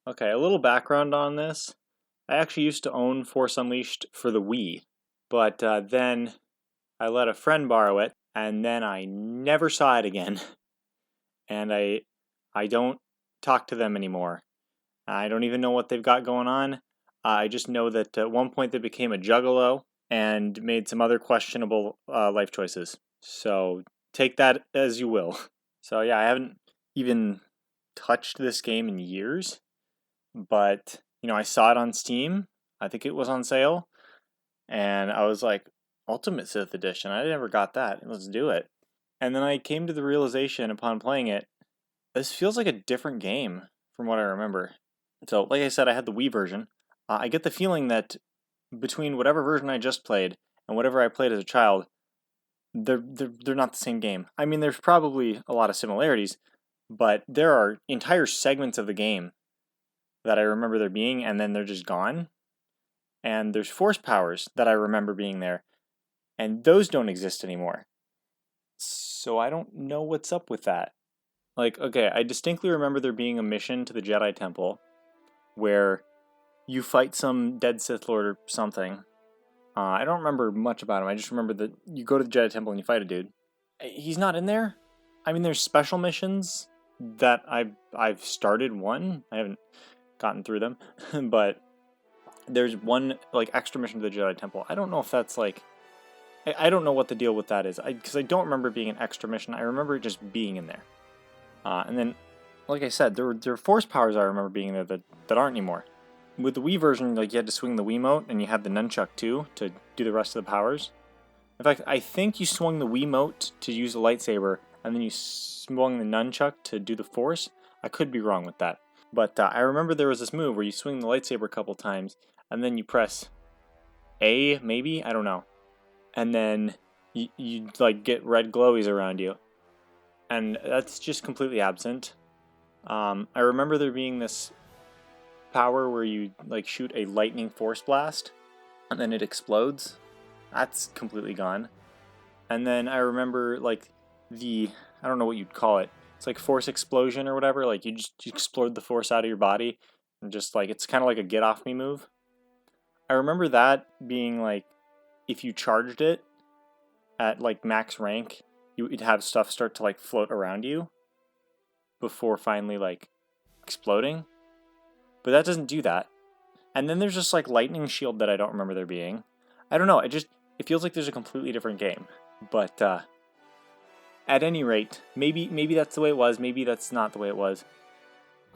Okay, a little background on this. I actually used to own Force Unleashed for the Wii, but then I let a friend borrow it, and then I never saw it again. And I don't talk to them anymore. I don't even know what they've got going on. I just know that at one point they became a juggalo and made some other questionable life choices. So take that as you will. So yeah, I haven't even touched this game in years, but I saw it on Steam. I think it was on sale, and I was like, Ultimate Sith Edition. I never got that. Let's do it. And then I came to the realization upon playing it, this feels like a different game from what I remember. So, like I said, I had the Wii version. I get the feeling that between whatever version I just played and whatever I played as a child, they're not the same game. I mean, there's probably a lot of similarities, but there are entire segments of the game that I remember there being, and then they're just gone. And there's force powers that I remember being there, and those don't exist anymore. So I don't know what's up with that. Like, okay, I distinctly remember there being a mission to the Jedi Temple where you fight some dead Sith Lord or something. I don't remember much about him. I just remember that you go to the Jedi Temple and you fight a dude. He's not in there. I mean, there's special missions that I've started one. I haven't gotten through them, but there's one like extra mission to the Jedi Temple. I don't know if that's like, I don't know what the deal with that is. Because I don't remember it being an extra mission. I remember it just being in there. And then, like I said, there are force powers I remember being there that aren't anymore. With the Wii version, like you had to swing the Wiimote, and you had the nunchuck too to do the rest of the powers. In fact, I think you swung the Wiimote to use the lightsaber, and then you swung the nunchuck to do the force. I could be wrong with that, but I remember there was this move where you swing the lightsaber a couple times, and then you press A, maybe, I don't know, and then you like get red glowies around you, and that's just completely absent. I remember there being this power where you like shoot a lightning force blast and then it explodes. That's completely gone. And then I remember like I don't know what you'd call it. It's like force explosion or whatever. Like you explode the force out of your body and just like it's kind of like a get off me move. I remember that being like if you charged it at like max rank, you'd have stuff start to like float around you before finally like exploding. But that doesn't do that. And then there's just like lightning shield that I don't remember there being. I don't know. It feels like there's a completely different game. But at any rate, maybe that's the way it was. Maybe that's not the way it was.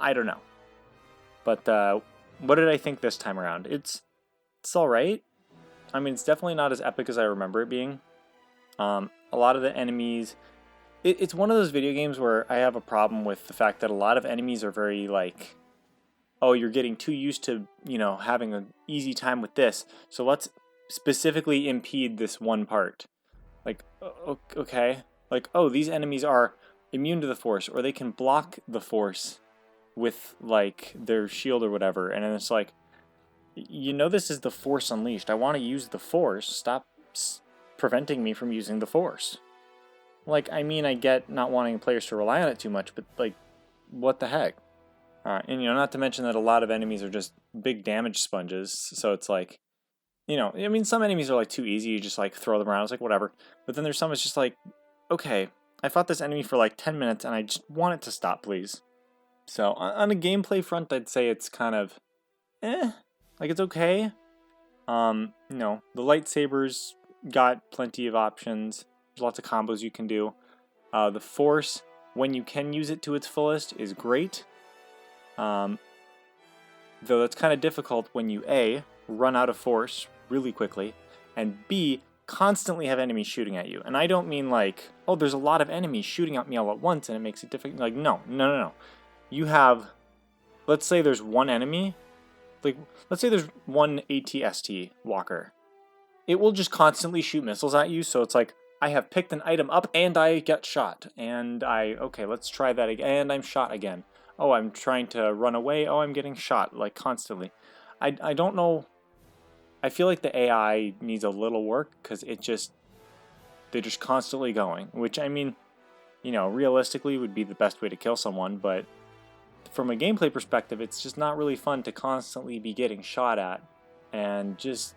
I don't know. But what did I think this time around? It's all right. I mean, it's definitely not as epic as I remember it being. A lot of the enemies. It's one of those video games where I have a problem with the fact that a lot of enemies are very like, oh, you're getting too used to, having an easy time with this, so let's specifically impede this one part. Like, okay. Like, oh, these enemies are immune to the Force, or they can block the Force with, like, their shield or whatever, and then it's like, this is the Force Unleashed. I want to use the Force. Stop preventing me from using the Force. Like, I mean, I get not wanting players to rely on it too much, but, like, what the heck? And not to mention that a lot of enemies are just big damage sponges. So it's like, I mean, some enemies are like too easy. You just like throw them around. It's like whatever. But then there's some. It's just like, okay, I fought this enemy for like 10 minutes, and I just want it to stop, please. So on a gameplay front, I'd say it's kind of, like it's okay. The lightsabers got plenty of options. There's lots of combos you can do. The Force, when you can use it to its fullest, is great. Though that's kind of difficult when you A, run out of force really quickly, and B, constantly have enemies shooting at you. And I don't mean like, oh, there's a lot of enemies shooting at me all at once and it makes it difficult. Like, no. You have, let's say there's one enemy, like, let's say there's one ATST walker. It will just constantly shoot missiles at you, so it's like, I have picked an item up and I get shot. And okay, let's try that again, and I'm shot again. Oh, I'm trying to run away. Oh, I'm getting shot, like, constantly. I don't know. I feel like the AI needs a little work, because they're just constantly going. Which, I mean, realistically would be the best way to kill someone, but from a gameplay perspective, it's just not really fun to constantly be getting shot at. And just,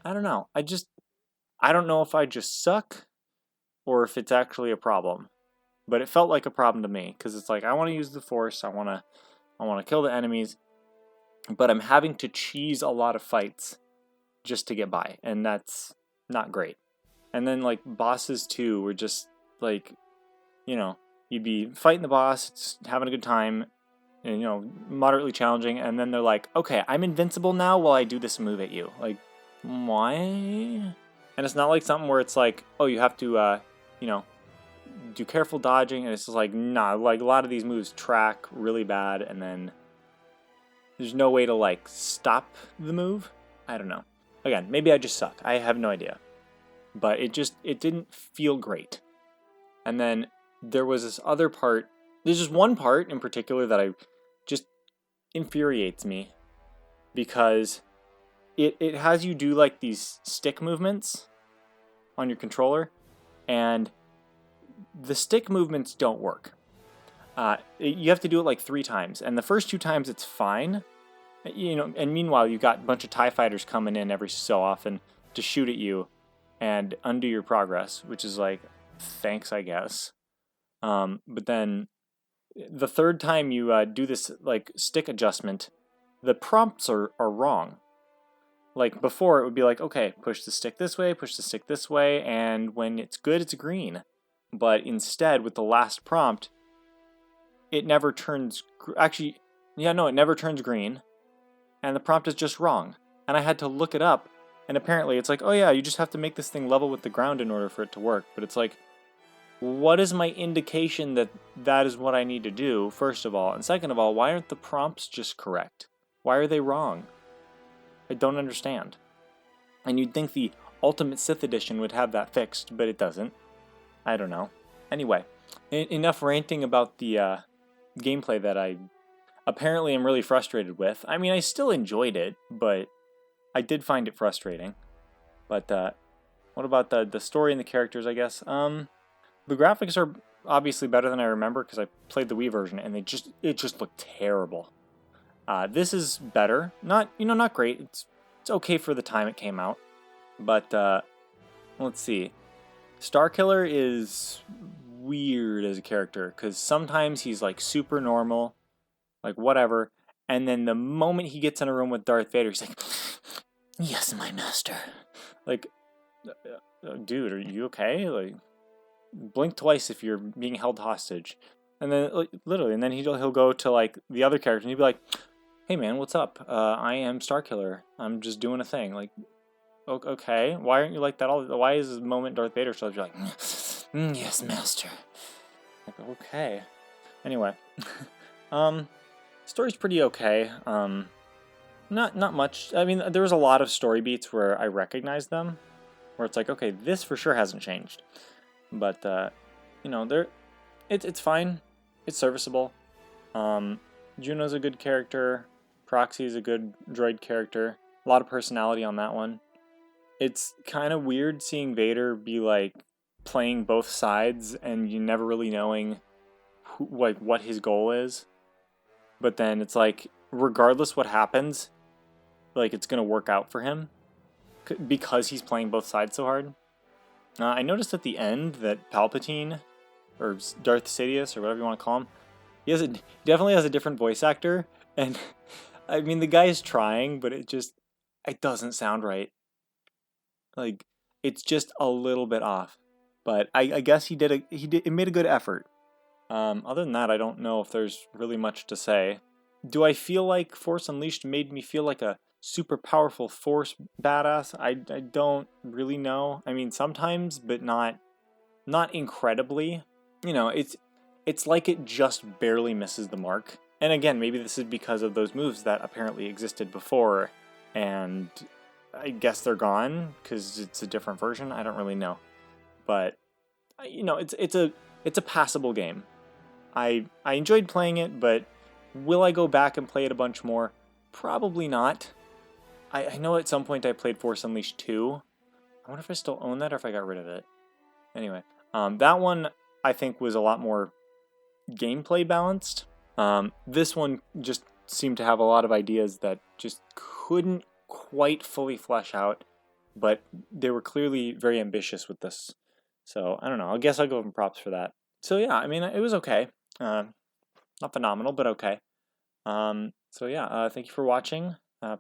I don't know. I don't know if I just suck or if it's actually a problem. But it felt like a problem to me, because it's like, I want to use the Force, I want to kill the enemies, but I'm having to cheese a lot of fights just to get by, and that's not great. And then, like, bosses too were just, like, you'd be fighting the boss, it's having a good time, and, moderately challenging, and then they're like, okay, I'm invincible now while I do this move at you. Like, why? And it's not like something where it's like, oh, you have to, do careful dodging, and it's just like, nah, like, a lot of these moves track really bad, and then there's no way to, like, stop the move. I don't know. Again, maybe I just suck. I have no idea. But it didn't feel great. And then there was this other part. There's just one part in particular that just infuriates me, because it has you do, like, these stick movements on your controller, and the stick movements don't work. You have to do it like 3 times, and the first 2 times it's fine, and meanwhile you got a bunch of TIE fighters coming in every so often to shoot at you and undo your progress, which is like, thanks, I guess. But then the third time you do this, like, stick adjustment, the prompts are wrong. Like, before it would be like, okay, push the stick this way, and when it's good, it's green. But instead, with the last prompt, it never turns... Actually, yeah, no, it never turns green. And the prompt is just wrong. And I had to look it up. And apparently it's like, oh yeah, you just have to make this thing level with the ground in order for it to work. But it's like, what is my indication that that is what I need to do, first of all? And second of all, why aren't the prompts just correct? Why are they wrong? I don't understand. And you'd think the Ultimate Sith Edition would have that fixed, but it doesn't. I don't know. Anyway, enough ranting about the gameplay that I apparently am really frustrated with. I mean, I still enjoyed it, but I did find it frustrating. But what about the story and the characters, I guess? The graphics are obviously better than I remember, because I played the Wii version, and it just looked terrible. This is better. Not great. It's okay for the time it came out. But let's see. Starkiller is weird as a character, because sometimes he's like super normal, like whatever, and then the moment he gets in a room with Darth Vader, he's like, yes, my master. Like, dude, are you okay? Like, blink twice if you're being held hostage. And then, like, literally, and then he'll go to, like, the other character, and he'll be like, hey man, what's up? I am Starkiller. I'm just doing a thing. Like, okay, why aren't you like that why is the moment Darth Vader shows up, you're like, yes, master. Like, okay. Anyway. Story's pretty okay. Not much. I mean, there was a lot of story beats where I recognized them, where it's like, okay, this for sure hasn't changed. But, it's fine. It's serviceable. Juno's a good character. Proxy's a good droid character. A lot of personality on that one. It's kind of weird seeing Vader be, like, playing both sides and you never really knowing what his goal is. But then it's like, regardless what happens, like, it's going to work out for him because he's playing both sides so hard. I noticed at the end that Palpatine, or Darth Sidious, or whatever you want to call him, he definitely has a different voice actor. And, I mean, the guy is trying, but it doesn't sound right. Like, it's just a little bit off. But I guess it made a good effort. Other than that, I don't know if there's really much to say. Do I feel like Force Unleashed made me feel like a super powerful Force badass? I don't really know. I mean, sometimes, but not incredibly. It's like it just barely misses the mark. And again, maybe this is because of those moves that apparently existed before, and I guess they're gone because it's a different version. I don't really know, but it's a passable game. I enjoyed playing it, but will I go back and play it a bunch more? Probably not. I know at some point I played Force Unleashed 2. I wonder if I still own that or if I got rid of it. Anyway, that one I think was a lot more gameplay balanced. This one just seemed to have a lot of ideas that just couldn't quite fully flesh out, but they were clearly very ambitious with this. So I don't know. I guess I'll give them props for that. So yeah, I mean, it was okay. Not phenomenal, but okay. So yeah, thank you for watching.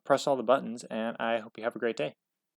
Press all the buttons, and I hope you have a great day.